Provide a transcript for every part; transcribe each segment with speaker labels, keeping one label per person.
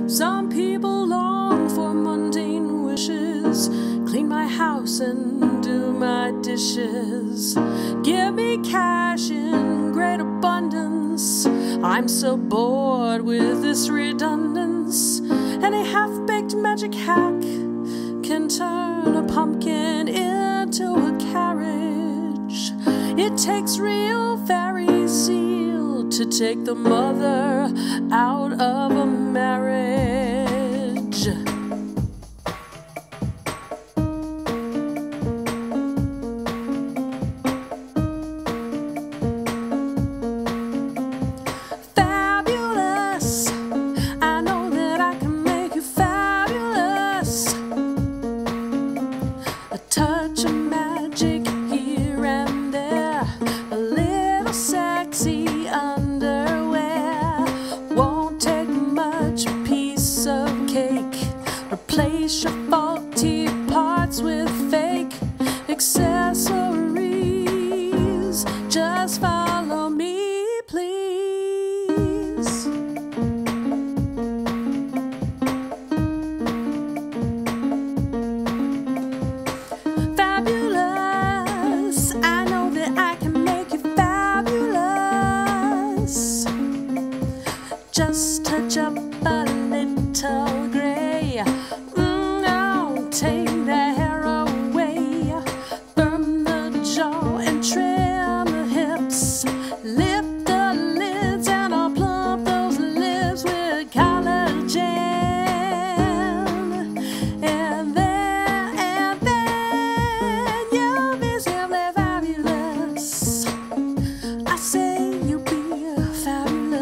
Speaker 1: Some people long for mundane wishes, clean my house and do my dishes. Give me cash in great abundance. I'm so bored with this redundance. Any half-baked magic hack can turn a pumpkin into a carriage. It takes real fairy zeal to take the mother out of a marriage. Fabulous, I know that I can make you fabulous. A touch of magic here and there, a little sexy underwear. Won't take much, a piece of cake. Replace your faulty parts with fake accessories. Just follow me, please. Fabulous, I know that I can make you fabulous. Just touch up a little gray. No, take the hair away. Firm the jaw and trim the hips. Lift the lids and I'll plump those lips with collagen. And then you'll be simply fabulous. I say you'll be fabulous.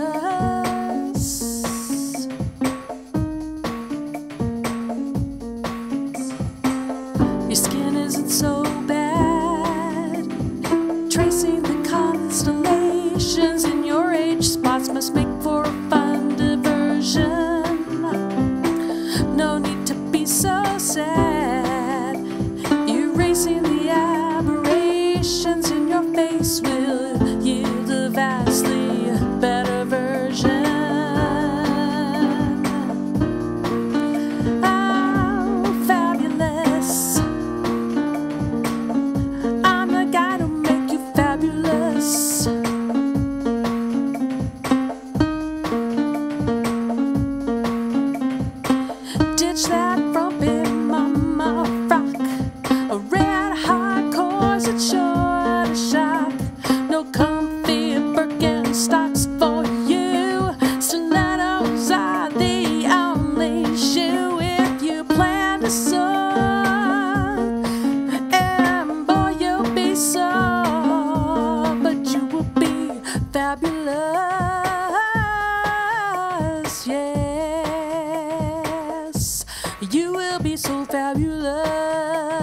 Speaker 1: Your skin isn't so bad. Tracing the constellations in your age spots must make for a fun diversion. No need to be so sad. Erasing the aberrations in your face will yield a vastly better version. Oh, fabulous. I'm the guy to make you fabulous. Ditch that frumpy mama frock. A red hot corset sure to shock. No comfy Birkenstocks for you. Stilettos are the only shoe if you plan to soar. And boy, you'll be sore, but you will be fabulous. Yes, you will be so fabulous.